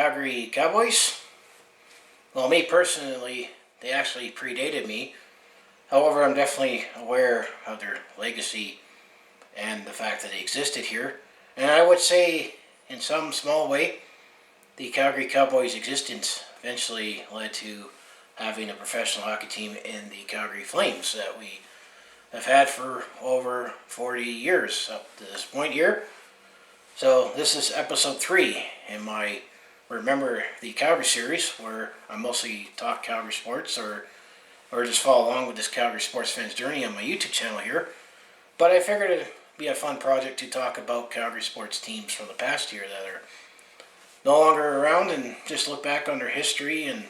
Calgary Cowboys? Well, me personally, they actually predated me. However, I'm definitely aware of their legacy and the fact that they existed here. And I would say, in some small way, the Calgary Cowboys' existence eventually led to having a professional hockey team in the Calgary Flames that we have had for over 40 years up to this point here. So this is episode 3 in my Remember the Calgary Series, where I mostly talk Calgary sports or just follow along with this Calgary sports fans journey on my YouTube channel here. But I figured it'd be a fun project to talk about Calgary sports teams from the past year that are no longer around, and just look back on their history and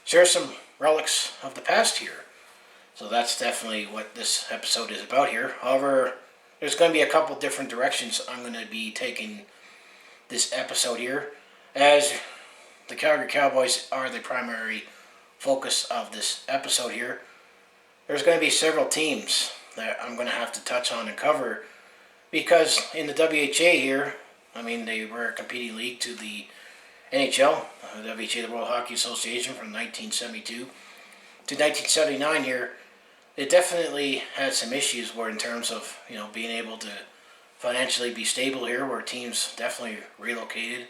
share some relics of the past year. So that's definitely what this episode is about here. However, there's going to be a couple different directions I'm going to be taking this episode here, as the Calgary Cowboys are the primary focus of this episode here. There's going to be several teams that I'm going to have to touch on and cover, because in the WHA here, I mean, they were a competing league to the NHL, the WHA, the World Hockey Association, from 1972 to 1979 here. It definitely had some issues where, in terms of, being able to financially be stable here, where teams definitely relocated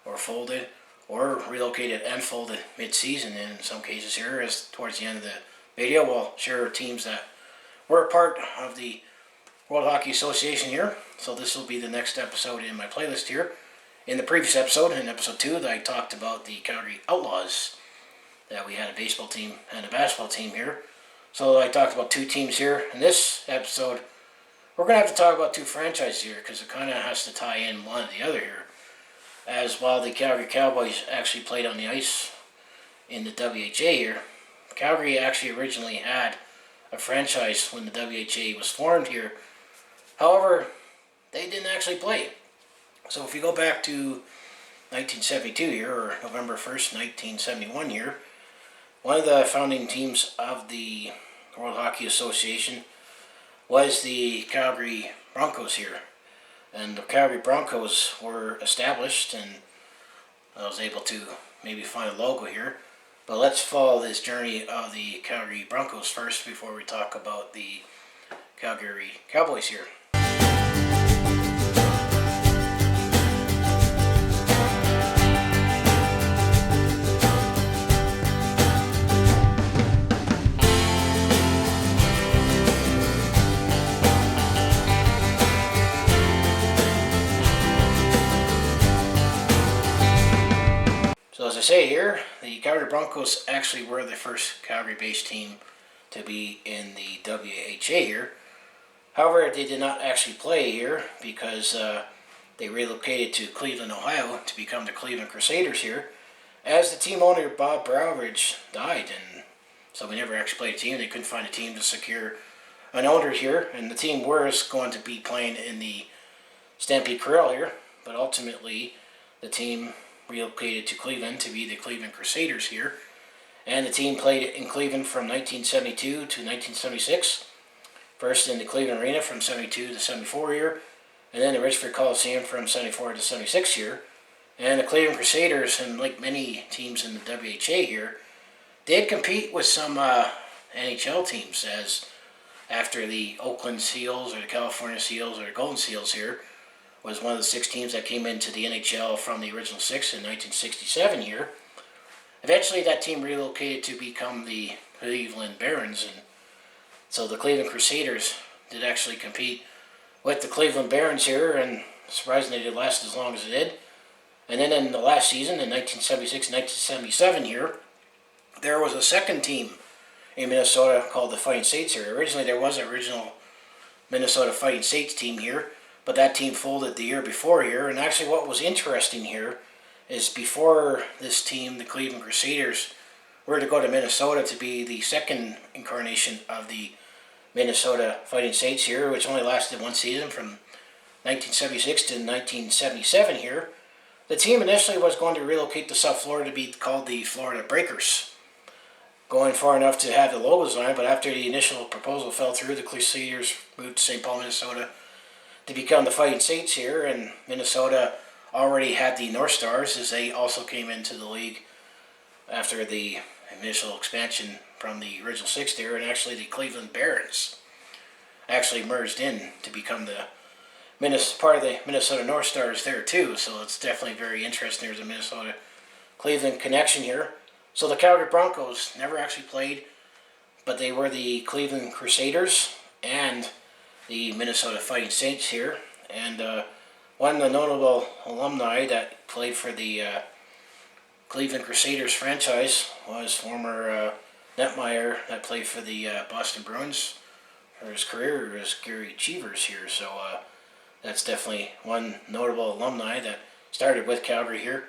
or folded, or relocated and folded mid-season in some cases here, as towards the end of the video we'll share teams that were a part of the World Hockey Association here. So this will be the next episode in my playlist here. In the previous episode, in episode 2, I talked about the Calgary Outlaws, that we had a baseball team and a basketball team here. So I talked about 2 teams here. In this episode, we're going to have to talk about 2 franchises here, because it kind of has to tie in one or the other here. As while the Calgary Cowboys actually played on the ice in the WHA here, Calgary actually originally had a franchise when the WHA was formed here. However, they didn't actually play. So if you go back to 1972 here, or November 1st, 1971 here, one of the founding teams of the World Hockey Association was the Calgary Broncos here. And the Calgary Broncos were established, and I was able to maybe find a logo here. But let's follow this journey of the Calgary Broncos first before we talk about the Calgary Cowboys here. So as I say here, the Calgary Broncos actually were the first Calgary-based team to be in the WHA here. However, they did not actually play here, because they relocated to Cleveland, Ohio to become the Cleveland Crusaders here, as the team owner, Bob Browridge, died, and so we never actually played a team. They couldn't find a team to secure an owner here, and the team was going to be playing in the Stampede Corral here, but ultimately the team relocated to Cleveland to be the Cleveland Crusaders here, and the team played in Cleveland from 1972 to 1976, first in the Cleveland Arena from 72 to 74 here, and then the Richford Coliseum from 74 to 76 here. And the Cleveland Crusaders, and like many teams in the WHA here, did compete with some NHL teams, as after the Oakland Seals or the California Seals or the Golden Seals here was one of the 6 teams that came into the NHL from the original 6 in 1967 here. Eventually that team relocated to become the Cleveland Barons, and so the Cleveland Crusaders did actually compete with the Cleveland Barons here, and surprisingly it did last as long as it did. And then in the last season, in 1976 and 1977 here, there was a second team in Minnesota called the Fighting States here. Originally there was an original Minnesota Fighting States team here, but that team folded the year before here. And actually what was interesting here is, before this team, the Cleveland Crusaders, were to go to Minnesota to be the second incarnation of the Minnesota Fighting States here, which only lasted 1 season from 1976 to 1977 here, the team initially was going to relocate to South Florida to be called the Florida Breakers, going far enough to have the logos on it. But after the initial proposal fell through, the Crusaders moved to St. Paul, Minnesota to become the Fighting Saints here, and Minnesota already had the North Stars, as they also came into the league after the initial expansion from the original 6 there, and actually the Cleveland Barons actually merged in to become the part of the Minnesota North Stars there too. So it's definitely very interesting. There's a Minnesota Cleveland connection here. So the Calgary Broncos never actually played, but they were the Cleveland Crusaders and the Minnesota Fighting Saints here. And one of the notable alumni that played for the Cleveland Crusaders franchise was former netminder that played for the Boston Bruins for his career, was Gary Cheevers here. So that's definitely one notable alumni that started with Calgary here.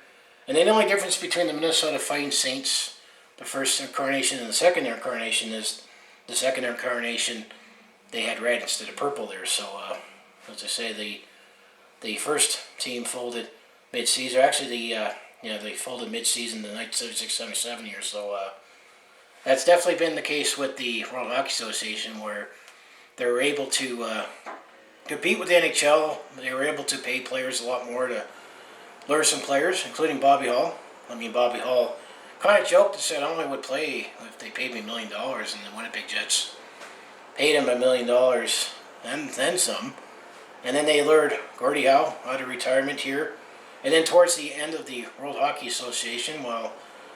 And the only difference between the Minnesota Fighting Saints, the first incarnation, and the second incarnation is the second incarnation they had red instead of purple there. So as I say, the first team folded mid-season. Actually, they folded mid-season the 1976-77 year. So that's definitely been the case with the World Hockey Association, where they were able to compete with the NHL. They were able to pay players a lot more to lure some players, including Bobby Hull. I mean, Bobby Hull kind of joked and said, I only would play if they paid me $1 million, and the Winnipeg Jets paid him $1 million and then some. And then they lured Gordie Howe out of retirement here. And then towards the end of the World Hockey Association, well,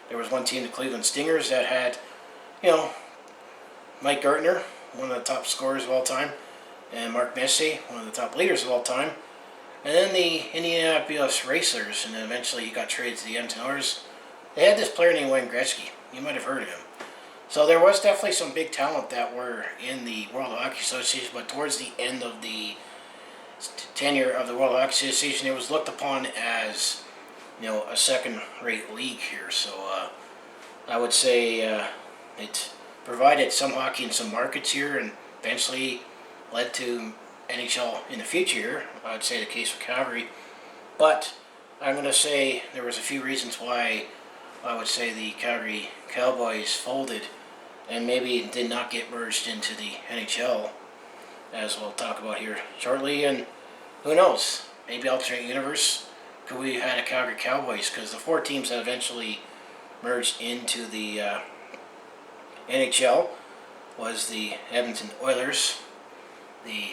there was one team, the Cleveland Stingers, that had, Mike Gartner, one of the top scorers of all time, and Mark Messier, one of the top leaders of all time. And then the Indianapolis Racers, and then eventually he got traded to the Edmonton Oilers. They had this player named Wayne Gretzky. You might have heard of him. So there was definitely some big talent that were in the World Hockey Association, but towards the end of the tenure of the World Hockey Association, it was looked upon as, a second-rate league here. So I would say it provided some hockey in some markets here, and eventually led to NHL in the future. I would say the case with Calgary. But I'm going to say there was a few reasons why I would say the Calgary Cowboys folded and maybe did not get merged into the NHL, as we'll talk about here shortly. And who knows, maybe alternate universe, could we have had a Calgary Cowboys, because the 4 teams that eventually merged into the NHL was the Edmonton Oilers, the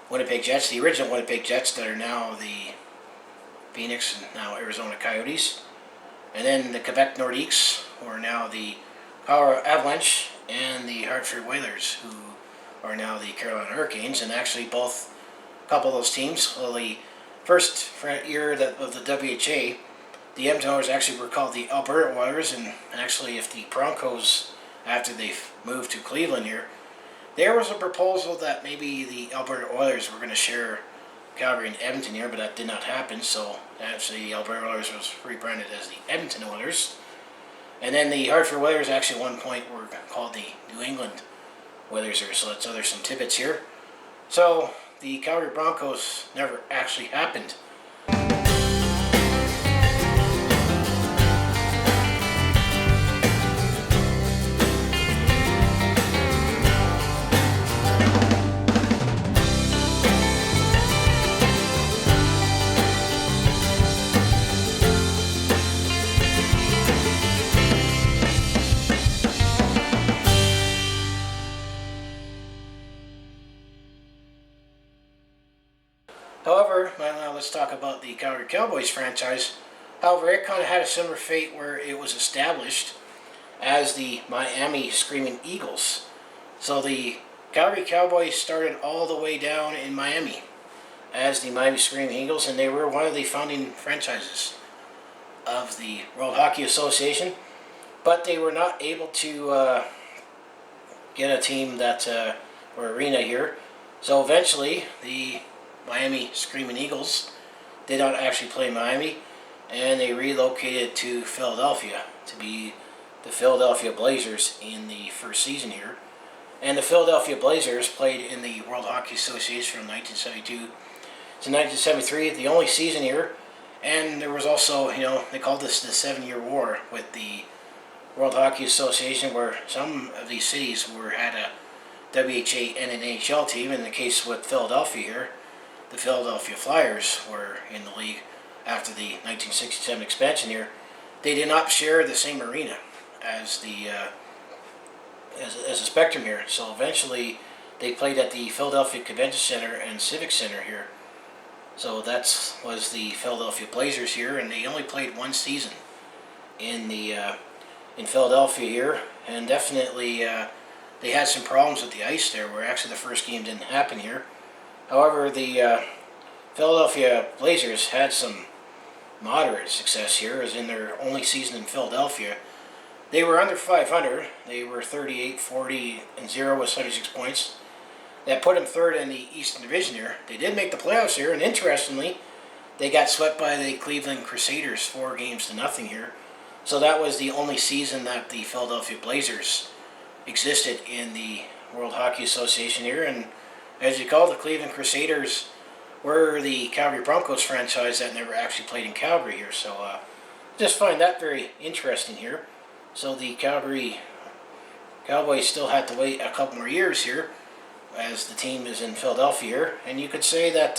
Winnipeg Jets, the original Winnipeg Jets that are now the Phoenix and now Arizona Coyotes, and then the Quebec Nordiques, who are now the Colorado Avalanche, and the Hartford Whalers, who are now the Carolina Hurricanes. And actually a couple of those teams, well, the first year of the WHA, the Edmonton Oilers actually were called the Alberta Oilers, and actually if the Broncos, after they moved to Cleveland here, there was a proposal that maybe the Alberta Oilers were going to share Calgary and Edmonton here, but that did not happen. So actually the Alberta Oilers was rebranded as the Edmonton Oilers. And then the Hartford Whalers actually at one point were called the New England Whalers here. So there's some tidbits here. So the Calgary Broncos never actually happened. However, now let's talk about the Calgary Cowboys franchise. However, it kind of had a similar fate where it was established as the Miami Screaming Eagles. So the Calgary Cowboys started all the way down in Miami as the Miami Screaming Eagles, and they were one of the founding franchises of the World Hockey Association. But they were not able to get a team that or arena here. So eventually, the Miami Screaming Eagles did not actually play Miami, and they relocated to Philadelphia to be the Philadelphia Blazers in the first season here. And the Philadelphia Blazers played in the World Hockey Association from 1972 to 1973, the only season here. And there was also, they called this the 7-Year War with the World Hockey Association, where some of these cities had a WHA and an NHL team. In the case with Philadelphia here, the Philadelphia Flyers were in the league after the 1967 expansion here, they did not share the same arena as the as the Spectrum here. So eventually they played at the Philadelphia Convention Center and Civic Center here. So that was the Philadelphia Blazers here, and they only played one season in Philadelphia here, and definitely they had some problems with the ice there, where actually the first game didn't happen here. However, the Philadelphia Blazers had some moderate success here, as in their only season in Philadelphia. They were under 500. They were 38-40-0 with 76 points. That put them third in the Eastern Division here. They did make the playoffs here, and interestingly, they got swept by the Cleveland Crusaders 4-0 here. So that was the only season that the Philadelphia Blazers existed in the World Hockey Association here. And as you call, the Cleveland Crusaders were the Calgary Broncos franchise that never actually played in Calgary here. So just find that very interesting here. So the Calgary Cowboys still had to wait a couple more years here, as the team is in Philadelphia here. And you could say that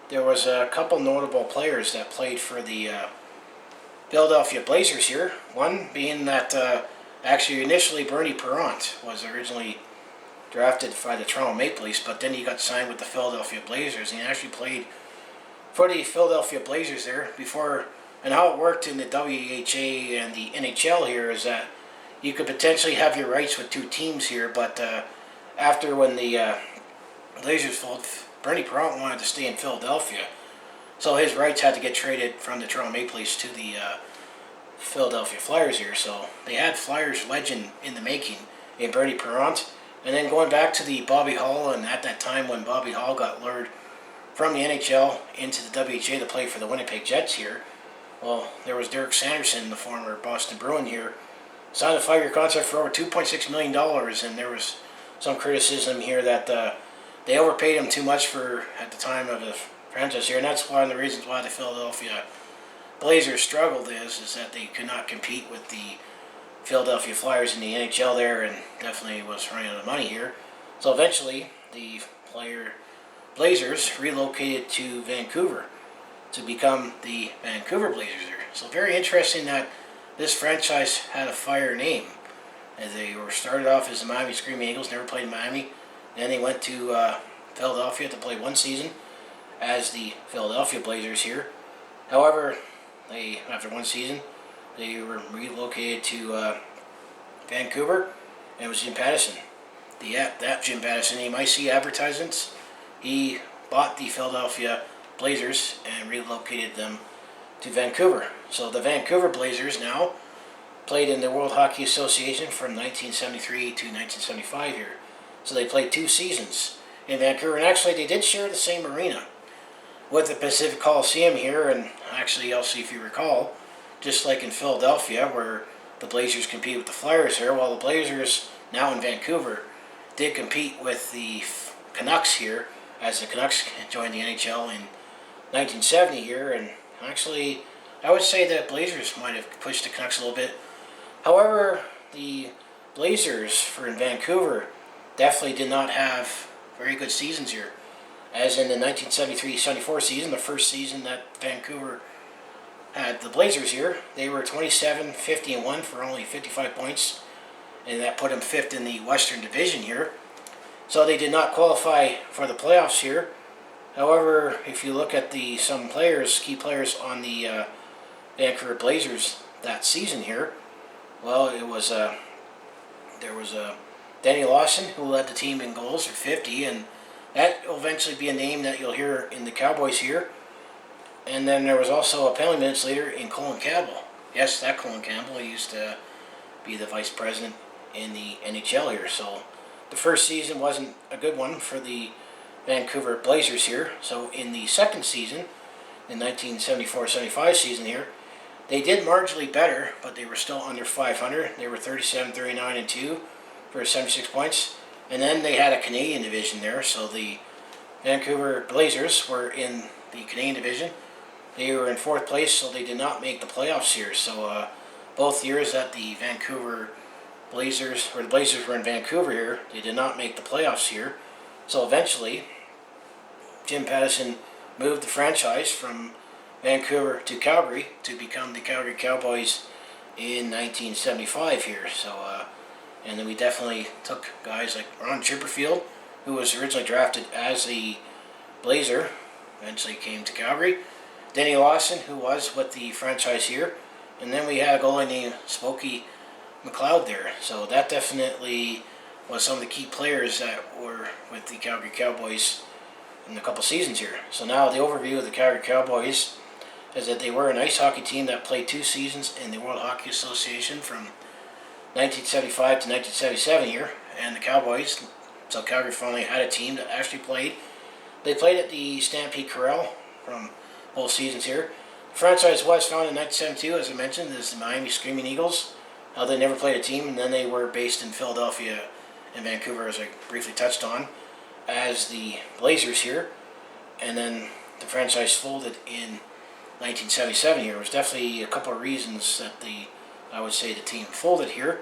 there was a couple notable players that played for the Philadelphia Blazers here. One being that actually initially Bernie Perrant was originally drafted by the Toronto Maple Leafs, but then he got signed with the Philadelphia Blazers, and he actually played for the Philadelphia Blazers there before. And how it worked in the WHA and the NHL here is that you could potentially have your rights with two teams here, but after when the Blazers folded, Bernie Perrant wanted to stay in Philadelphia, so his rights had to get traded from the Toronto Maple Leafs to the Philadelphia Flyers here. So they had Flyers legend in the making in Bernie Perrant. And then going back to the Bobby Hull, and at that time when Bobby Hull got lured from the NHL into the WHA to play for the Winnipeg Jets here, well, there was Derek Sanderson, the former Boston Bruin here, signed a 5-year contract for over $2.6 million, and there was some criticism here that they overpaid him too much for at the time of the franchise here, and that's one of the reasons why the Philadelphia Blazers struggled is that they could not compete with the Philadelphia Flyers in the NHL there, and definitely was running out of money here. So eventually the Blazers relocated to Vancouver to become the Vancouver Blazers here. So very interesting that this franchise had a fire name. And they were started off as the Miami Screaming Eagles, never played in Miami. Then they went to Philadelphia to play one season as the Philadelphia Blazers here. However, after one season, they were relocated to Vancouver, and it was Jim Pattison. That Jim Pattison, you might see advertisements. He bought the Philadelphia Blazers and relocated them to Vancouver. So the Vancouver Blazers now played in the World Hockey Association from 1973 to 1975 here. So they played 2 seasons in Vancouver, and actually they did share the same arena with the Pacific Coliseum here. And actually, I'll see if you recall, just like in Philadelphia where the Blazers compete with the Flyers here, while the Blazers now in Vancouver did compete with the Canucks here, as the Canucks joined the NHL in 1970 here. And actually, I would say that Blazers might have pushed the Canucks a little bit. However, the Blazers for in Vancouver definitely did not have very good seasons here. As in the 1973-74 season, the first season that Vancouver had the Blazers here, they were 27-50-1 for only 55 points, and that put them 5th in the Western Division here. So they did not qualify for the playoffs here. However, if you look at some players, key players on the Vancouver Blazers that season here, well, there was Danny Lawson, who led the team in goals for 50, and that will eventually be a name that you'll hear in the Cowboys here. And then there was also a penalty minutes leader in Colin Campbell. Yes, that Colin Campbell used to be the vice president in the NHL here. So the first season wasn't a good one for the Vancouver Blazers here. So in the second season, the 1974-75 season here, they did marginally better, but they were still under 500. They were 37-39-2 for 76 points. And then they had a Canadian division there, so the Vancouver Blazers were in the Canadian division. They were in 4th place, so they did not make the playoffs here. So both years that the Vancouver Blazers, or the Blazers were in Vancouver here, they did not make the playoffs here. So eventually, Jim Pattison moved the franchise from Vancouver to Calgary to become the Calgary Cowboys in 1975 here. So, and then we definitely took guys like Ron Chipperfield, who was originally drafted as the Blazer, eventually came to Calgary. Danny Lawson, who was with the franchise here. And then we had a goalie named Smokey McLeod there. So that definitely was some of the key players that were with the Calgary Cowboys in a couple seasons here. So now the overview of the Calgary Cowboys is that they were an ice hockey team that played 2 seasons in the World Hockey Association from 1975 to 1977 here. And the Cowboys, so Calgary finally had a team that actually played. They played at the Stampede Corral from both seasons here. The franchise was founded in 1972, as I mentioned, as the Miami Screaming Eagles. They never played a team, and then they were based in Philadelphia and Vancouver, as I briefly touched on, as the Blazers here. And then the franchise folded in 1977 here. There was definitely a couple of reasons that I would say the team folded here.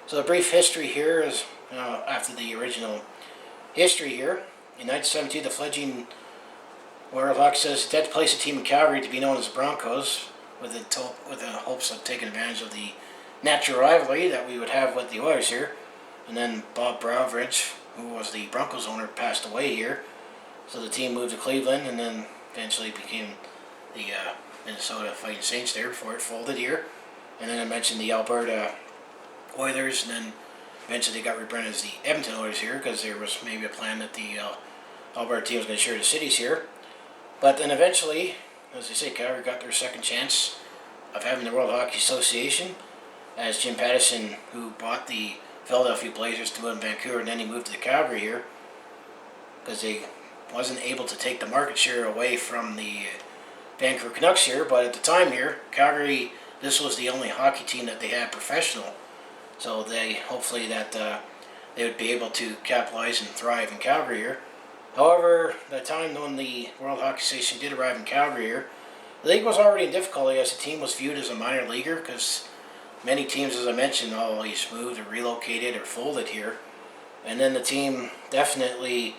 So the brief history here is after the original history here. In 1972, the fledgling World Hockey says they had to place a team in Calgary to be known as the Broncos, with the hopes of taking advantage of the natural rivalry that we would have with the Oilers here. And then Bob Brovich, who was the Broncos owner, passed away here. So the team moved to Cleveland and then eventually became the Minnesota Fighting Saints there before it folded here. And then I mentioned the Alberta Oilers, and then eventually they got rebranded as the Edmonton Oilers here because there was maybe a plan that the Alberta team was going to share the cities here. But then eventually, as I say, Calgary got their second chance of having the World Hockey Association, as Jim Pattison, who bought the Philadelphia Blazers to live in Vancouver, and then he moved to the Calgary here because they wasn't able to take the market share away from the Vancouver Canucks here. But at the time here, Calgary, this was the only hockey team that they had professional. So they hopefully that they would be able to capitalize and thrive in Calgary here. However, by the time when the World Hockey Association did arrive in Calgary here, the league was already in difficulty as the team was viewed as a minor leaguer because many teams, as I mentioned, always moved or relocated or folded here. And then the team definitely,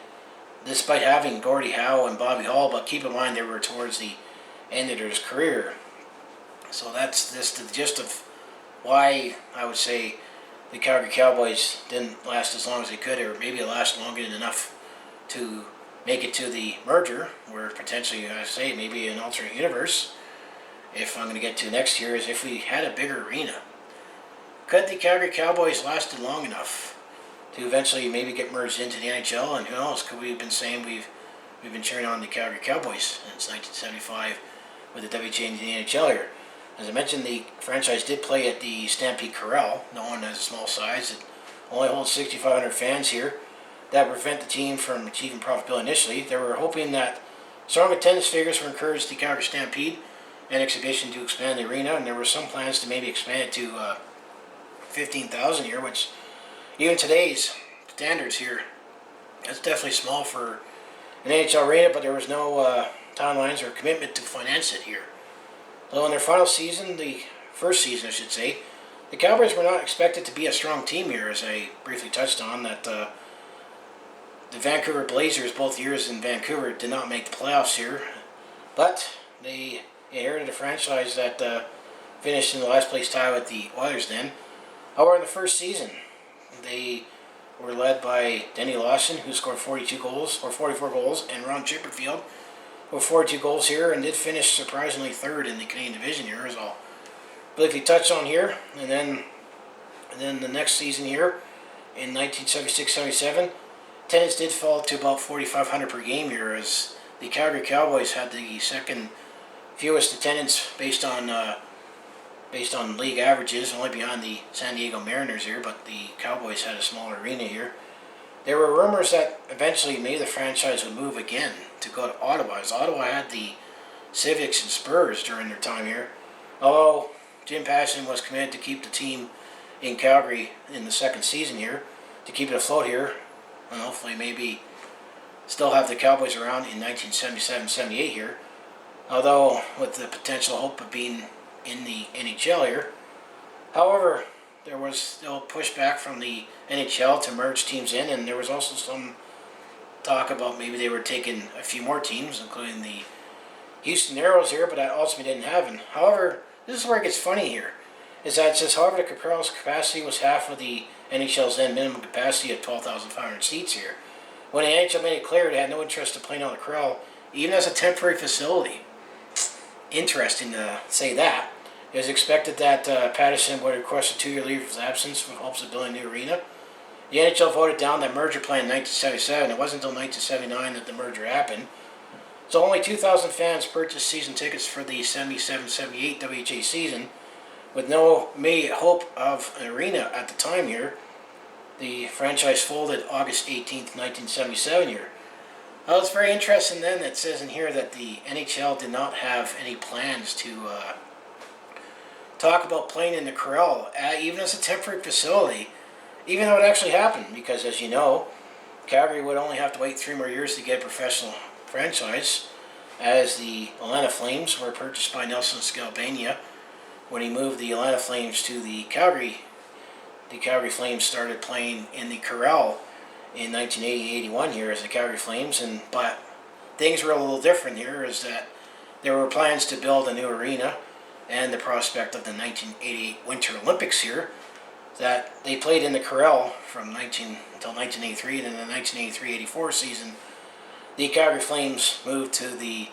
despite having Gordie Howe and Bobby Hall, but keep in mind they were towards the end of their career. So that's the gist of why I would say the Calgary Cowboys didn't last as long as they could, or maybe last longer than enough to make it to the merger, where potentially, I say, maybe an alternate universe, if I'm going to get to next year, is if we had a bigger arena. Could the Calgary Cowboys lasted long enough to eventually maybe get merged into the NHL? And who knows, could we have been saying we've been cheering on the Calgary Cowboys since 1975 with the WJ and the NHL here. As I mentioned, the franchise did play at the Stampede Corral, known as a small size. It only holds 6,500 fans here. That would prevent the team from achieving profitability initially. They were hoping that strong attendance figures would encourage the Calgary Stampede and exhibition to expand the arena, and there were some plans to maybe expand it to 15,000 here, which even today's standards here, that's definitely small for an NHL arena, but there was no timelines or commitment to finance it here. So in their final season, the first season I should say, the Cowboys were not expected to be a strong team here, as I briefly touched on, that the Vancouver Blazers, both years in Vancouver, did not make the playoffs here, but they inherited a franchise that finished in the last place tie with the Oilers then. However, in the first season, they were led by Danny Lawson, who scored 42 goals, or 44 goals, and Ron Chipperfield, with 42 goals here, and did finish surprisingly third in the Canadian division here, as I'll briefly touch on here. And then the next season here, in 1976-77, attendance did fall to about 4,500 per game here, as the Calgary Cowboys had the second fewest attendance based on league averages, only behind the San Diego Mariners here, but the Cowboys had a smaller arena here. There were rumors that eventually maybe the franchise would move again to go to Ottawa, as Ottawa had the Civics and Spurs during their time here. Although Jim Pattison was committed to keep the team in Calgary in the second season here, to keep it afloat here, and hopefully maybe still have the Cowboys around in 1977-78 here. Although with the potential hope of being in the NHL here. However, there was still pushback from the NHL to merge teams in, and there was also some talk about maybe they were taking a few more teams, including the Houston Arrows here, but I ultimately didn't have him. However, this is where it gets funny here. Is that it says, however, the Corral's capacity was half of the NHL's then minimum capacity of 12,500 seats here. When the NHL made it clear it had no interest in playing on the Corral, even as a temporary facility. Interesting to say that. It was expected that Patterson would request a 2-year leave of his absence with hopes of building a new arena. The NHL voted down that merger plan in 1977. It wasn't until 1979 that the merger happened. So only 2,000 fans purchased season tickets for the 77-78 WHA season, with no immediate hope of an arena at the time here. The franchise folded August 18th, 1977 here. Well, it's very interesting then that it says in here that the NHL did not have any plans to talk about playing in the Corral, even as a temporary facility, even though it actually happened, because as you know, Calgary would only have to wait 3 more years to get a professional franchise, as the Atlanta Flames were purchased by Nelson Skalbania. When he moved the Atlanta Flames to the Calgary Flames started playing in the Corral in 1980-81 here as the Calgary Flames, but things were a little different here, is that there were plans to build a new arena and the prospect of the 1988 Winter Olympics here, that they played in the Corral from until 1983, and in the 1983-84 season, the Calgary Flames moved to the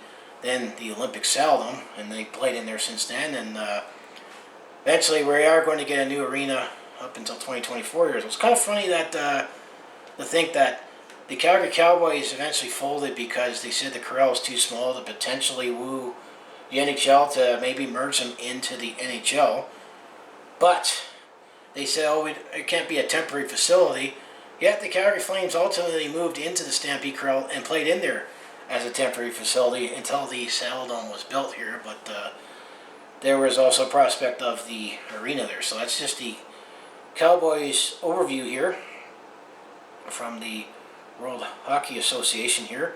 Olympic Saladome, and they played in there since then, and eventually we are going to get a new arena up until 2024 here. So it's kind of funny that to think that the Calgary Cowboys eventually folded because they said the Corral was too small to potentially woo the NHL to maybe merge them into the NHL. But they said, oh, it can't be a temporary facility. Yet the Calgary Flames ultimately moved into the Stampede Corral and played in there as a temporary facility until the Saladome was built here. But there was also a prospect of the arena there. So that's just the Cowboys overview here from the World Hockey Association here.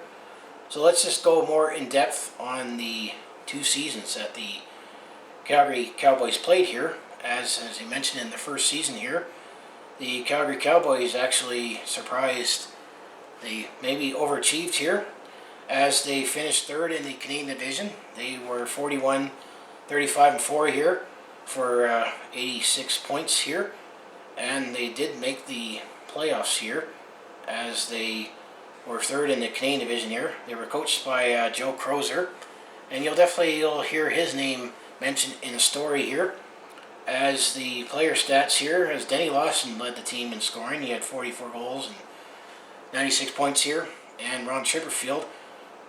So let's just go more in depth on the 2 seasons that the Calgary Cowboys played here. As he mentioned in the first season here, the Calgary Cowboys actually surprised, they maybe overachieved here, as they finished 3rd in the Canadian division. They were 41-35-4 here for 86 points here, and they did make the playoffs here, as they were 3rd in the Canadian division here. They were coached by Joe Crozer, and you'll hear his name mentioned in a story here. As the player stats here, as Danny Lawson led the team in scoring, he had 44 goals and 96 points here, and Ron Chipperfield,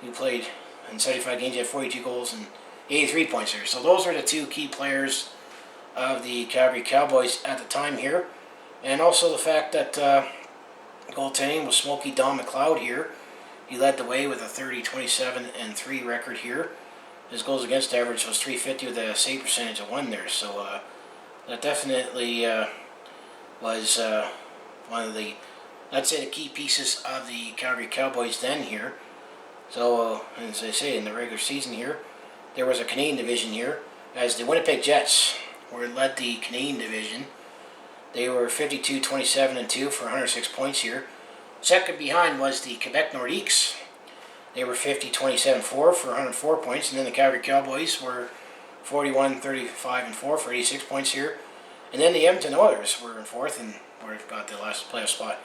who played in 75 games, he had 42 goals and 83 points here. So those are the 2 key players of the Calgary Cowboys at the time here, and also the fact that goaltending was Smokey Don McLeod here. He led the way with a 30-27-3 record here. His goals against average was .350 with a save percentage of 1 there. So that definitely was one of the, let's say, the key pieces of the Calgary Cowboys then here. So as I say, in the regular season here, there was a Canadian division here, as the Winnipeg Jets led the Canadian division. They were 52-27-2 for 106 points here. Second behind was the Quebec Nordiques. They were 50-27-4 for 104 points, and then the Calgary Cowboys were 41-35-4 for 86 points here. And then the Edmonton Oilers were in 4th and got the last playoff spot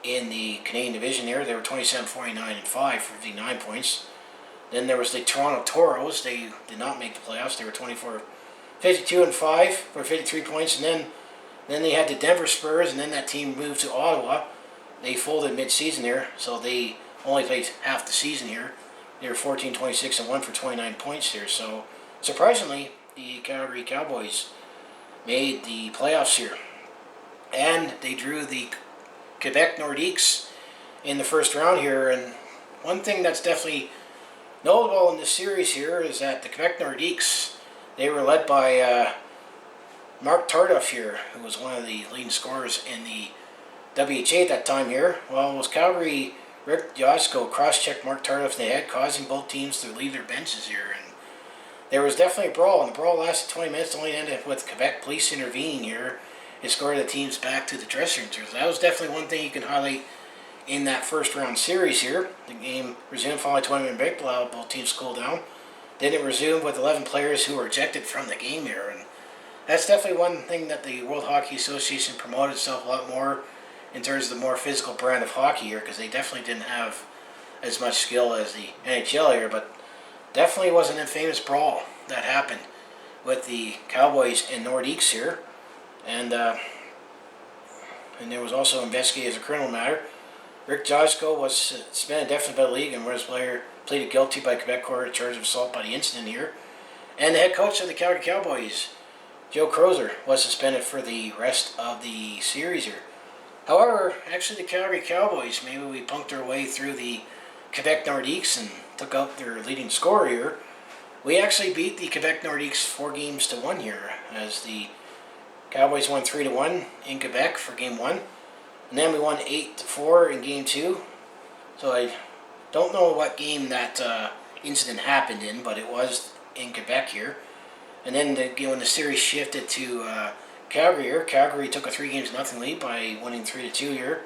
in the Canadian division here. They were 27-49-5 for 59 points. Then there was the Toronto Toros. They did not make the playoffs. They were 52-5 for 53 points, and then they had the Denver Spurs, and then that team moved to Ottawa. They folded mid-season here, so they only played half the season here. They were 14-26-1 for 29 points here. So surprisingly, the Calgary Cowboys made the playoffs here, and they drew the Quebec Nordiques in the first round here. And one thing that's definitely notable in this series here is that the Quebec Nordiques, they were led by Mark Tardif here, who was one of the leading scorers in the WHA at that time here. Well, it was Calgary, Rick Josko cross-checked Mark Tardif in the head, causing both teams to leave their benches here. And there was definitely a brawl, and the brawl lasted 20 minutes, only ended with Quebec police intervening here and scored the teams back to the dressing rooms. So that was definitely one thing you can highlight in that first round series here. The game resumed following a 20-minute break, allowed both teams to cool down. didn't resume with 11 players who were ejected from the game here. And that's definitely one thing that the World Hockey Association promoted itself a lot more in terms of the more physical brand of hockey here, because they definitely didn't have as much skill as the NHL here, but definitely was an infamous brawl that happened with the Cowboys and Nordiques here. And there was also investigated as a criminal matter. Rick Josko was suspended indefinitely by the league, and West player pleaded guilty by Quebec court of charge of assault by the incident here. And the head coach of the Calgary Cowboys, Joe Crozer, was suspended for the rest of the series here. However, actually the Calgary Cowboys, maybe we punked our way through the Quebec Nordiques and took out their leading scorer here. We actually beat the Quebec Nordiques 4-1 here, as the Cowboys won 3-1 in Quebec for Game 1. And then we won 8-4 in Game 2. So I don't know what game that incident happened in, but it was in Quebec here. And then when the series shifted to Calgary here, Calgary took a 3-0 lead by winning 3-2 here.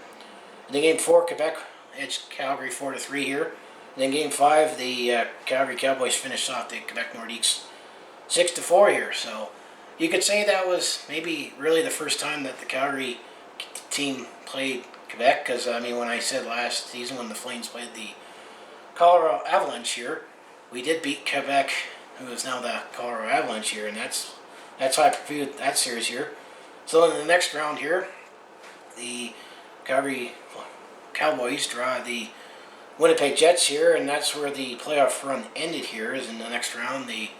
And then Game 4, Quebec edged Calgary 4-3 here. And then Game 5, the Calgary Cowboys finished off the Quebec Nordiques 6-4 here. So you could say that was maybe really the first time that the Calgary team played Quebec, because I mean, when I said last season when the Flames played the Colorado Avalanche here, we did beat Quebec, who is now the Colorado Avalanche here, and that's how I previewed that series here. So in the next round here, the Calgary Cowboys draw the Winnipeg Jets here, and that's where the playoff run ended here. Is in the next round, the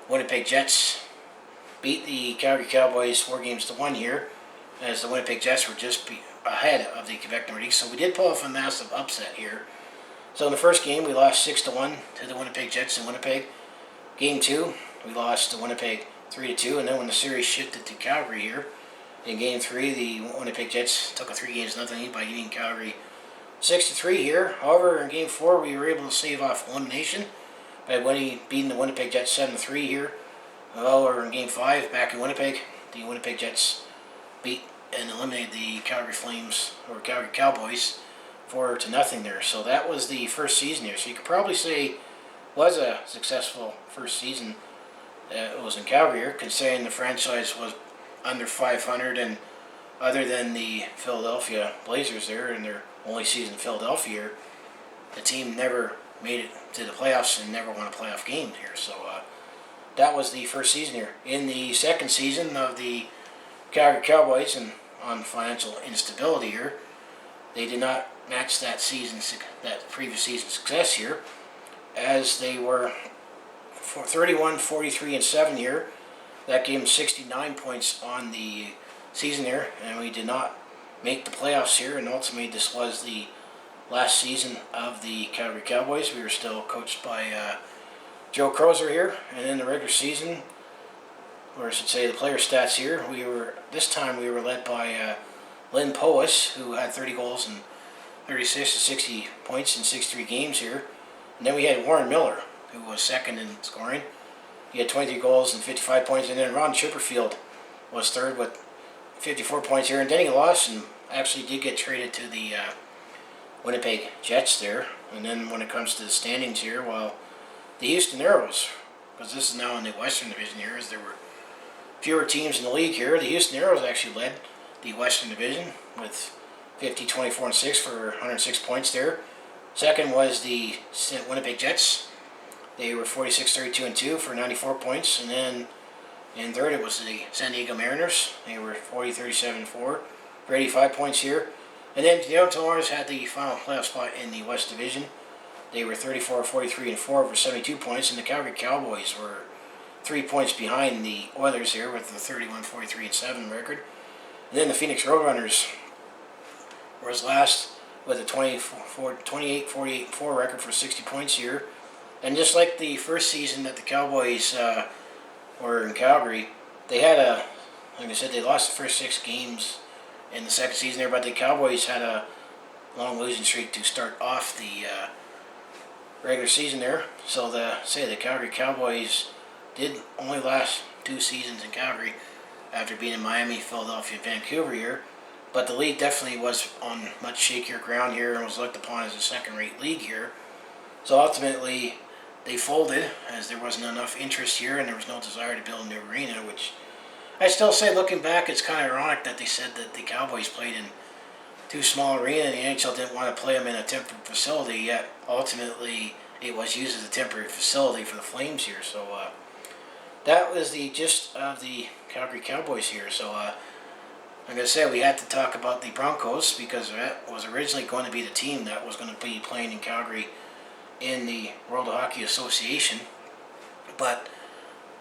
Winnipeg Jets beat the Calgary Cowboys 4-1 here, as the Winnipeg Jets were just ahead of the Quebec Nordiques. So we did pull off a massive upset here. So in the first game, we lost 6-1 to the Winnipeg Jets in Winnipeg. Game 2, we lost to Winnipeg 3-2, and then when the series shifted to Calgary here, in Game 3, the Winnipeg Jets took a 3-0 lead by beating Calgary 6-3 here. However, in Game 4, we were able to save off elimination by beating the Winnipeg Jets 7-3 here. However, in Game 5, back in Winnipeg, the Winnipeg Jets beat and eliminated the Calgary Flames, or Calgary Cowboys, 4-0 there. So that was the first season here. So you could probably say was a successful first season. It was in Calgary here, considering the franchise was under 500, and other than the Philadelphia Blazers there in their only season in Philadelphia, the team never made it to the playoffs and never won a playoff game here. So that was the first season here. In the second season of the Calgary Cowboys, and on financial instability here, they did not match that previous season's success here, as they were 31, 43, and 7 here. That gave them 69 points on the season here, and we did not make the playoffs here. And ultimately, this was the last season of the Calgary Cowboys. We were still coached by Joe Crozer here, and in the regular season, or I should say the player stats here, this time we were led by Lynn Powis, who had 30 goals and 36 to 60 points in 63 games here. And then we had Warren Miller, who was second in scoring. He had 23 goals and 55 points. And then Ron Chipperfield was third with 54 points here. And Danny Lawson actually did get traded to the Winnipeg Jets there. And then when it comes to the standings here, well, the Houston Aeros, because this is now in the Western Division here, as there were fewer teams in the league here, the Houston Aeros actually led the Western Division with 50, 24, and 6 for 106 points there. Second was the Winnipeg Jets. They were 46, 32, and 2 for 94 points. And then in third, it was the San Diego Mariners. They were 40, 37, and 4 for 85 points here. And then the Edmonton Oilers had the final playoff spot in the West Division. They were 34, 43, and 4 for 72 points. And the Calgary Cowboys were 3 points behind the Oilers here with the 31, 43, and 7 record. And then the Phoenix Roadrunners was last with a 28, 48, and 4 record for 60 points here. And just like the first season that the Cowboys were in Calgary, they had like I said, they lost the first 6 games in the second season there, but the Cowboys had a long losing streak to start off the regular season there. So the Calgary Cowboys did only last 2 seasons in Calgary after being in Miami, Philadelphia, and Vancouver here. But the league definitely was on much shakier ground here and was looked upon as a second-rate league here. So ultimately, they folded as there wasn't enough interest here and there was no desire to build a new arena, which I still say, looking back, it's kind of ironic that they said that the Cowboys played in too small arena and the NHL didn't want to play them in a temporary facility, yet ultimately it was used as a temporary facility for the Flames here. So that was the gist of the Calgary Cowboys here. So I'm going to say we had to talk about the Broncos because that was originally going to be the team that was going to be playing in Calgary in the World Hockey Association, but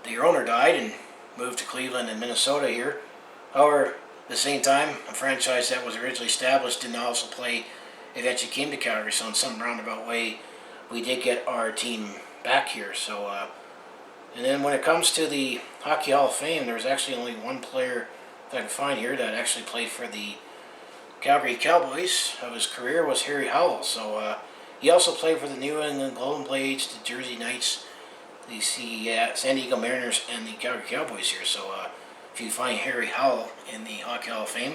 the owner died and moved to Cleveland and Minnesota here. However, at the same time, a franchise that was originally established didn't also play, eventually came to Calgary, so in some roundabout way, we did get our team back here. So, and then when it comes to the Hockey Hall of Fame, there's actually only one player that I can find here that actually played for the Calgary Cowboys of his career was Harry Howell. So he also played for the New England Golden Blades, the Jersey Knights, the San Diego Mariners, and the Calgary Cowboys here. So if you find Harry Howell in the Hockey Hall of Fame,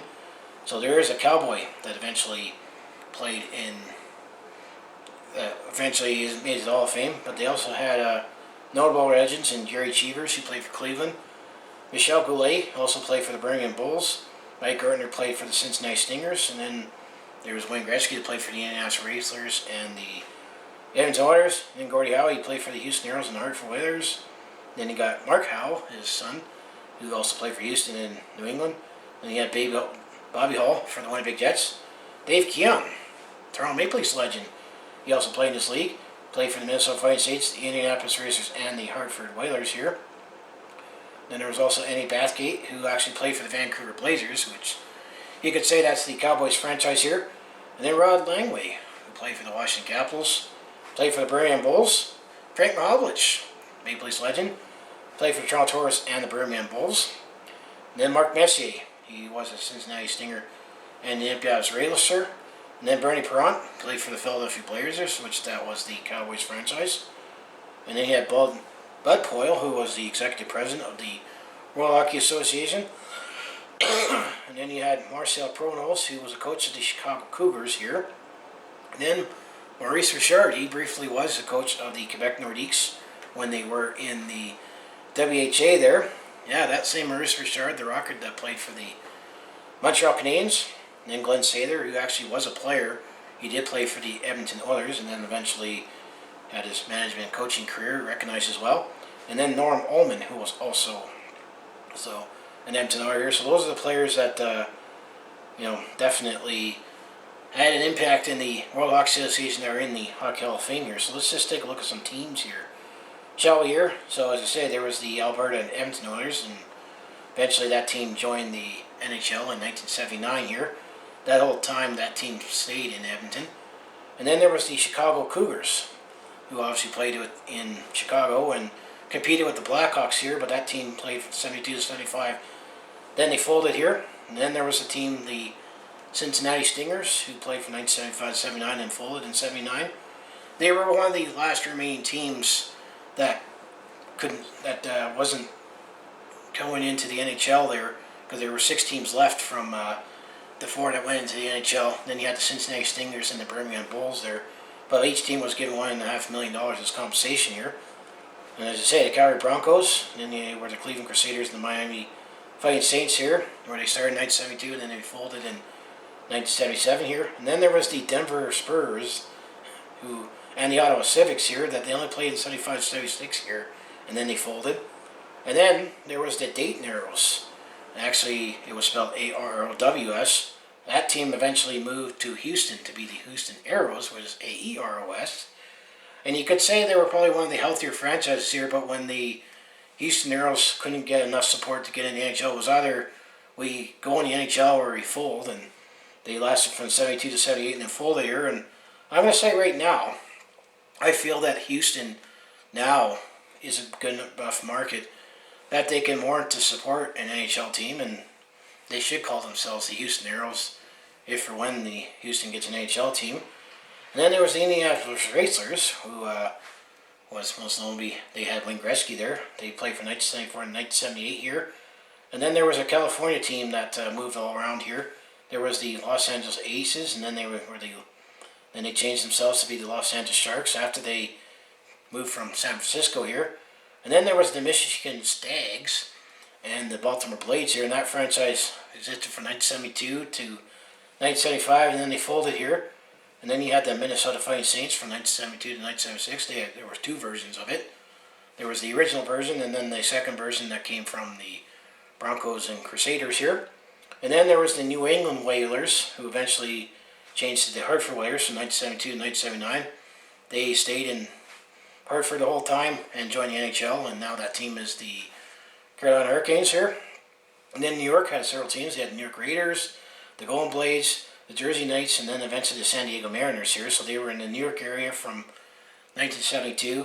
so there is a Cowboy that eventually played in, eventually made his Hall of Fame. But they also had notable legends in Jerry Cheevers, who played for Cleveland. Michel Goulet also played for the Birmingham Bulls. Mike Gartner played for the Cincinnati Stingers, and then there was Wayne Gretzky that played for the Indianapolis Racers and the Edmonton Oilers. And then Gordie Howe, he played for the Houston Aeros and the Hartford Whalers. Then you got Mark Howe, his son, who also played for Houston and New England. Then you had Bobby Hall for the Winnipeg Jets. Dave Keon, Toronto Maple Leafs legend. He also played in this league. Played for the Minnesota Fighting Saints, the Indianapolis Racers, and the Hartford Whalers here. Then there was also Eddie Bathgate, who actually played for the Vancouver Blazers, which you could say that's the Cowboys franchise here. And then Rod Langway, who played for the Washington Capitals, played for the Birmingham Bulls. Frank Mahovlich, Maple Leafs legend, played for the Toronto Tours and the Birmingham Bulls. And then Mark Messier, he was a Cincinnati Stinger and the Indianapolis Racer. And then Bernie Perrant played for the Philadelphia Blazers, which that was the Cowboys franchise. And then you had Bud Poyle, who was the executive president of the World Hockey Association. And then you had Marcel Pronos, who was a coach of the Chicago Cougars here. And then Maurice Richard, he briefly was the coach of the Quebec Nordiques when they were in the WHA there. Yeah, that same Maurice Richard, the Rocket that played for the Montreal Canadiens. And then Glenn Sather, who actually was a player. He did play for the Edmonton Oilers and then eventually had his management and coaching career recognized as well. And then Norm Ullman, who was also an Edmonton Oilers. So those are the players that definitely had an impact in the World Hockey Association that are in the Hockey Hall of Fame here. So let's just take a look at some teams here, shall we here? So as I say, there was the Alberta and Edmonton Oilers, and eventually that team joined the NHL in 1979 here. That whole time that team stayed in Edmonton. And then there was the Chicago Cougars, who obviously played in Chicago and competed with the Blackhawks here, but that team played from 72 to 75. Then they folded here. And then there was a team, the Cincinnati Stingers, who played from 1975 to 79 and folded in 79. They were one of the last remaining teams that wasn't going into the NHL there, because there were 6 teams left from the 4 that went into the NHL. Then you had the Cincinnati Stingers and the Birmingham Bulls there. But each team was given $1.5 million as compensation here. And as I say, the Calgary Broncos, and then they were the Cleveland Crusaders and the Miami Fighting Saints here, where they started in 1972 and then they folded in 1977 here. And then there was the Denver Spurs and the Ottawa Civics here, that they only played in 75 to 76 here, and then they folded. And then there was the Dayton Arrows. Actually, it was spelled ARROWS. That team eventually moved to Houston to be the Houston Aeros, which is AEROS. And you could say they were probably one of the healthier franchises here, but when the Houston Aeros couldn't get enough support to get in the NHL, it was either we go in the NHL or we fold, and they lasted from 72 to 78 and then folded here. And I'm going to say right now, I feel that Houston now is a good enough market that they can warrant to support an NHL team, and they should call themselves the Houston Aeros if or when the Houston gets an NHL team. And then there was the Indianapolis Racers, who was most notably, they had Wayne Gretzky there. They played from 1974 to 1978 here. And then there was a California team that moved all around here. There was the Los Angeles Aces, and then they changed themselves to be the Los Angeles Sharks after they moved from San Francisco here. And then there was the Michigan Stags and the Baltimore Blades here, and that franchise existed from 1972 to 1975, and then they folded here. And then you had the Minnesota Fighting Saints from 1972 to 1976. There were two versions of it. There was the original version, and then the second version that came from the Broncos and Crusaders here. And then there was the New England Whalers, who eventually changed to the Hartford Whalers from 1972 to 1979. They stayed in Hartford the whole time and joined the NHL, and now that team is the Carolina Hurricanes here. And then New York had several teams. They had the New York Raiders, the Golden Blades, the Jersey Knights, and then eventually the San Diego Mariners here. So they were in the New York area from 1972 to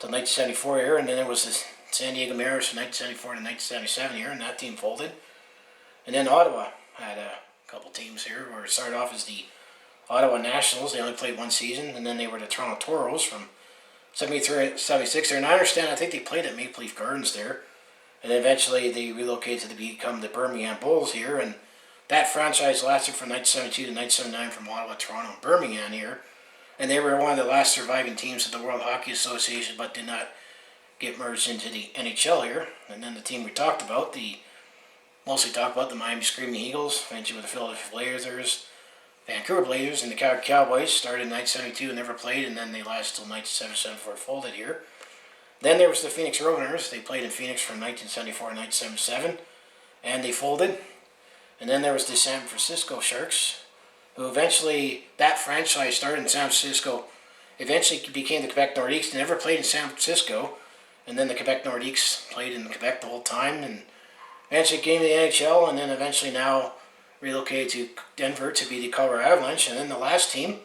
1974 here, and then there was the San Diego Mariners from 1974 to 1977 here, and that team folded. And then Ottawa had a couple teams here, where it started off as the Ottawa Nationals. They only played one season, and then they were the Toronto Toros from 73 to 76 there. And I understand, I think they played at Maple Leaf Gardens there, and eventually they relocated to become the Birmingham Bulls here, and that franchise lasted from 1972 to 1979 from Ottawa, Toronto, and Birmingham here. And they were one of the last surviving teams of the World Hockey Association, but did not get merged into the NHL here. And then the team we talked about, mostly talked about the Miami Screaming Eagles, eventually with the Philadelphia Blazers, Vancouver Blazers, and the Calgary Cowboys. Started in 1972 and never played, and then they lasted until 1977 before it folded here. Then there was the Phoenix Roadrunners. They played in Phoenix from 1974 to 1977, and they folded. And then there was the San Francisco Sharks, who eventually, that franchise started in San Francisco, eventually became the Quebec Nordiques. They never played in San Francisco, and then the Quebec Nordiques played in Quebec the whole time, and eventually came to the NHL, and then eventually now relocated to Denver to be the Colorado Avalanche. And then the last team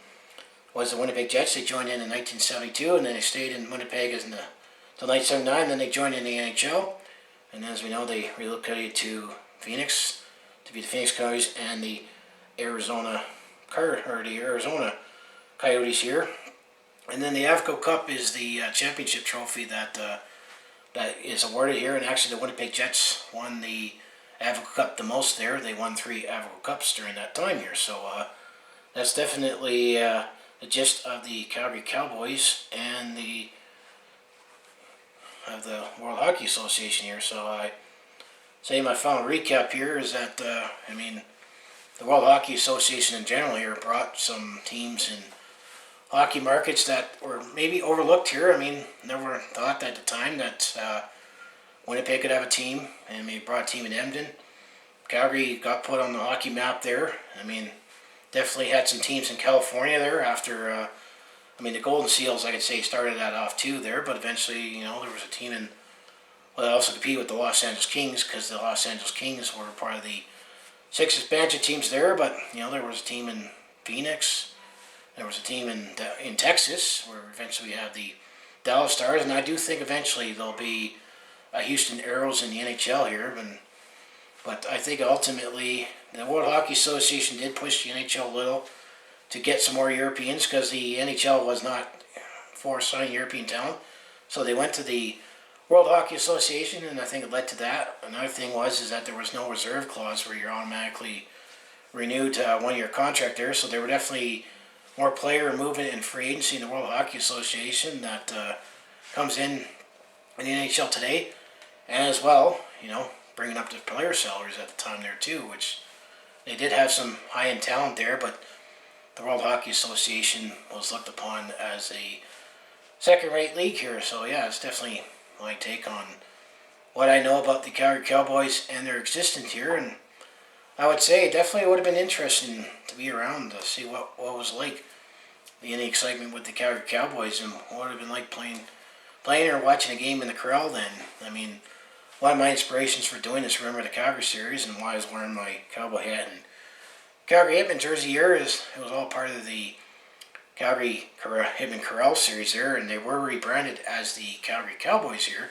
was the Winnipeg Jets. They joined in 1972, and then they stayed in Winnipeg until 1979, and then they joined in the NHL. And as we know, they relocated to Phoenix to be the Phoenix Coyotes and the Arizona Coyotes here. And then the Avco Cup is the championship trophy that is awarded here, and actually the Winnipeg Jets won the Avco Cup the most there. They won 3 Avco Cups during that time here, so that's definitely the gist of the Calgary Cowboys and the World Hockey Association here. So I say my final recap here is that the World Hockey Association in general here brought some teams in hockey markets that were maybe overlooked here. Never thought at the time that Winnipeg could have a team, and maybe brought a team in Emden. Calgary got put on the hockey map there. Definitely had some teams in California there after, the Golden Seals, I could say, started that off too there, but eventually, there was a team in, well, they also competed with the Los Angeles Kings, because the Los Angeles Kings were part of the 6 expansion teams there, but, there was a team in Phoenix. There was a team in Texas, where eventually we have the Dallas Stars, and I do think eventually there'll be a Houston Aeros in the NHL here. But I think ultimately the World Hockey Association did push the NHL a little to get some more Europeans, because the NHL was not for signing European talent. So they went to the World Hockey Association, and I think it led to that. Another thing is that there was no reserve clause where you're automatically renewed to a 1-year contract there. So there were definitely more player movement and free agency in the World Hockey Association that comes in the NHL today. And as well, bringing up the player salaries at the time there too, which they did have some high-end talent there, but the World Hockey Association was looked upon as a second-rate league here. So yeah, it's definitely my take on what I know about the Calgary Cowboys and their existence here. And I would say it definitely would have been interesting to be around to see what it was like, any excitement with the Calgary Cowboys, and what it would have been like playing or watching a game in the Corral then. One of my inspirations for doing this Remember the Calgary Series, and why I was wearing my cowboy hat and Calgary Hitman jersey here, is it was all part of the Calgary Hitman Corral series there, and they were rebranded as the Calgary Cowboys here.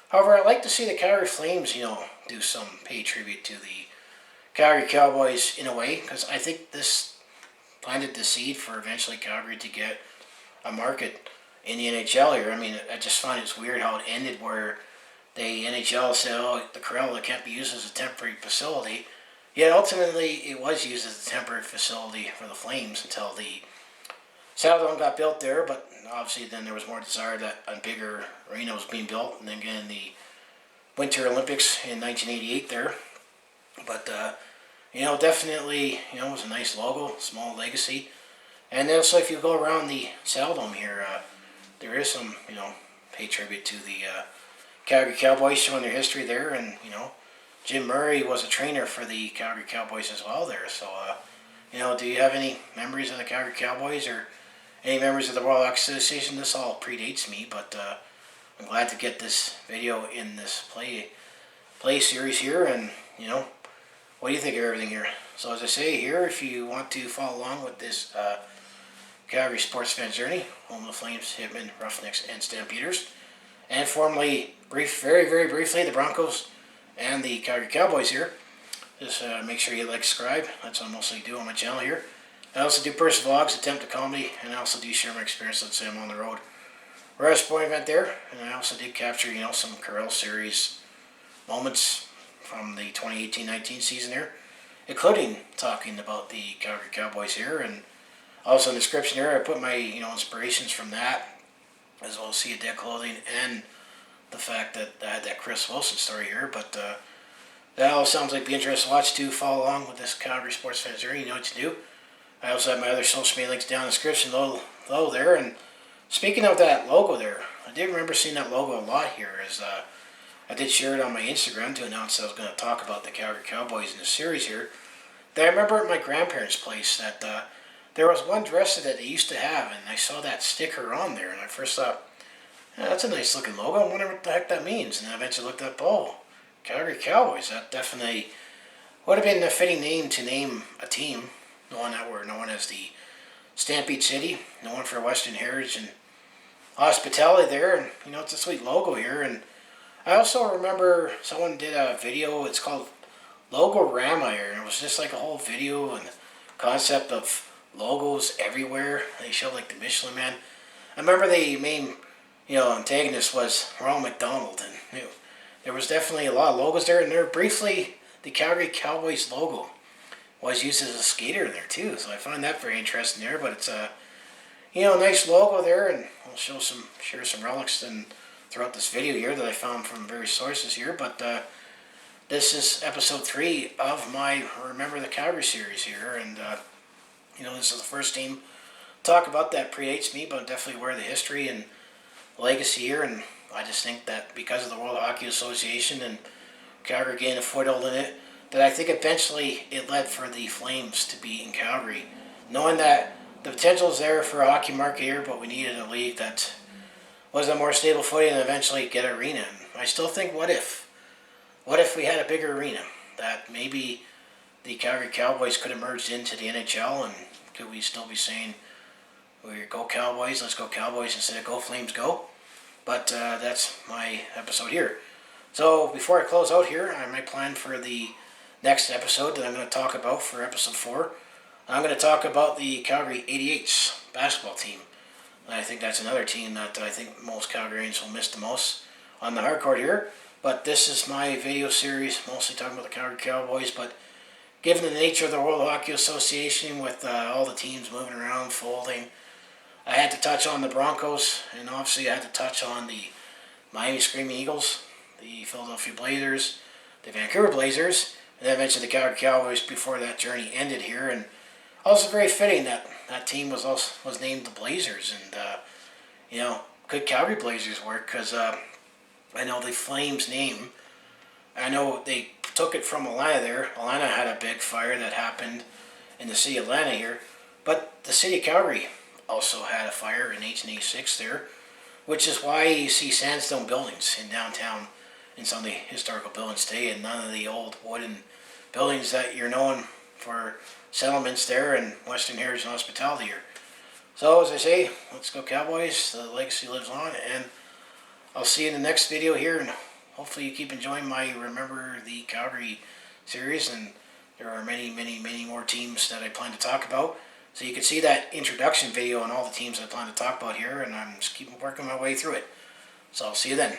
However, I'd like to see the Calgary Flames, do some pay tribute to the Calgary Cowboys in a way, because I think this planted the seed for eventually Calgary to get a market in the NHL here. I just find it's weird how it ended, where the NHL said, the Corral can't be used as a temporary facility. Yet ultimately it was used as a temporary facility for the Flames until the Saddledome got built there, but obviously then there was more desire that a bigger arena was being built, and then again the Winter Olympics in 1988 there. But definitely, it was a nice logo, small legacy. And also, if you go around the Saddledome here, there is some, pay tribute to the Calgary Cowboys, showing their history there, and Jim Murray was a trainer for the Calgary Cowboys as well there. So, do you have any memories of the Calgary Cowboys or any members of the World Hockey Association? This all predates me, but I'm glad to get this video in this play series here, and what do you think of everything here? So as I say here, if you want to follow along with this Calgary sports fan journey, home of the Flames, Hitmen, Roughnecks, and Stampeders, and formerly, very, very briefly, the Broncos and the Calgary Cowboys here, just make sure you like, subscribe. That's what I mostly do on my channel here. I also do personal vlogs, attempt to comedy, and I also do share my experience. Let's say I'm on the road. We're at a sporting event there, and I also did capture, some Corral Series moments from the 2018-19 season here, including talking about the Calgary Cowboys here, and also in the description here I put my inspirations from that, as well as See a Dead Clothing, and the fact that I had that Chris Wilson story here. But that all sounds like be interesting to watch, to follow along with this Calgary sports fan journey. You know what to do. I also have my other social media links down in the description below there. And speaking of that logo there, I did remember seeing that logo a lot here, as I did share it on my Instagram to announce that I was going to talk about the Calgary Cowboys in this series here. That I remember at my grandparents' place that there was one dresser that they used to have, and I saw that sticker on there, and I first thought, that's a nice looking logo. I wonder what the heck that means. And I eventually looked up, Calgary Cowboys. That definitely would have been a fitting name to name a team, the one that were known as the Stampede City, known for Western heritage and hospitality there. And it's a sweet logo here. And I also remember someone did a video. It's called Logorama here, and it was just like a whole video and the concept of logos everywhere. They showed like the Michelin Man. I remember the main antagonist was Ronald McDonald, and there was definitely a lot of logos there. And there briefly, the Calgary Cowboys logo was used as a skater in there too. So I find that very interesting there. But it's a nice logo there, and I'll share some relics and throughout this video here that I found from various sources here. But this is episode 3 of my Remember the Calgary series here, and this is the first team talk about that predates me, but definitely aware of the history and legacy here. And I just think that because of the World Hockey Association and Calgary gained a foothold in it, that I think eventually it led for the Flames to be in Calgary, knowing that the potential is there for a hockey market here, but we needed a league that was a more stable footing and eventually get an arena. And I still think, what if we had a bigger arena, that maybe the Calgary Cowboys could have merged into the NHL, and could we still be saying, go Cowboys, let's go Cowboys, instead of go Flames, go? But that's my episode here. So before I close out here, my plan for the next episode that I'm going to talk about for episode 4, I'm going to talk about the Calgary 88s basketball team. And I think that's another team that I think most Calgarians will miss the most on the hardcourt here. But this is my video series, mostly talking about the Calgary Cowboys. But given the nature of the World Hockey Association, with all the teams moving around, folding, I had to touch on the Broncos, and obviously I had to touch on the Miami Screaming Eagles, the Philadelphia Blazers, the Vancouver Blazers, and then I mentioned the Calgary Cowboys before that journey ended here. And also very fitting that that team was named the Blazers, and could Calgary Blazers work? Because I know the Flames name, I know they took it from Atlanta there. Atlanta had a big fire that happened in the city of Atlanta here, but the city of Calgary also had a fire in 1886 there, which is why you see sandstone buildings in downtown in some of the historical buildings today, and none of the old wooden buildings that you're known for settlements there and Western heritage and hospitality here. So as I say, let's go Cowboys. The legacy lives on, and I'll see you in the next video here, and hopefully you keep enjoying my Remember the Calgary series, and there are many, many, many more teams that I plan to talk about. So you can see that introduction video on all the teams I plan to talk about here, and I'm just keeping working my way through it. So I'll see you then.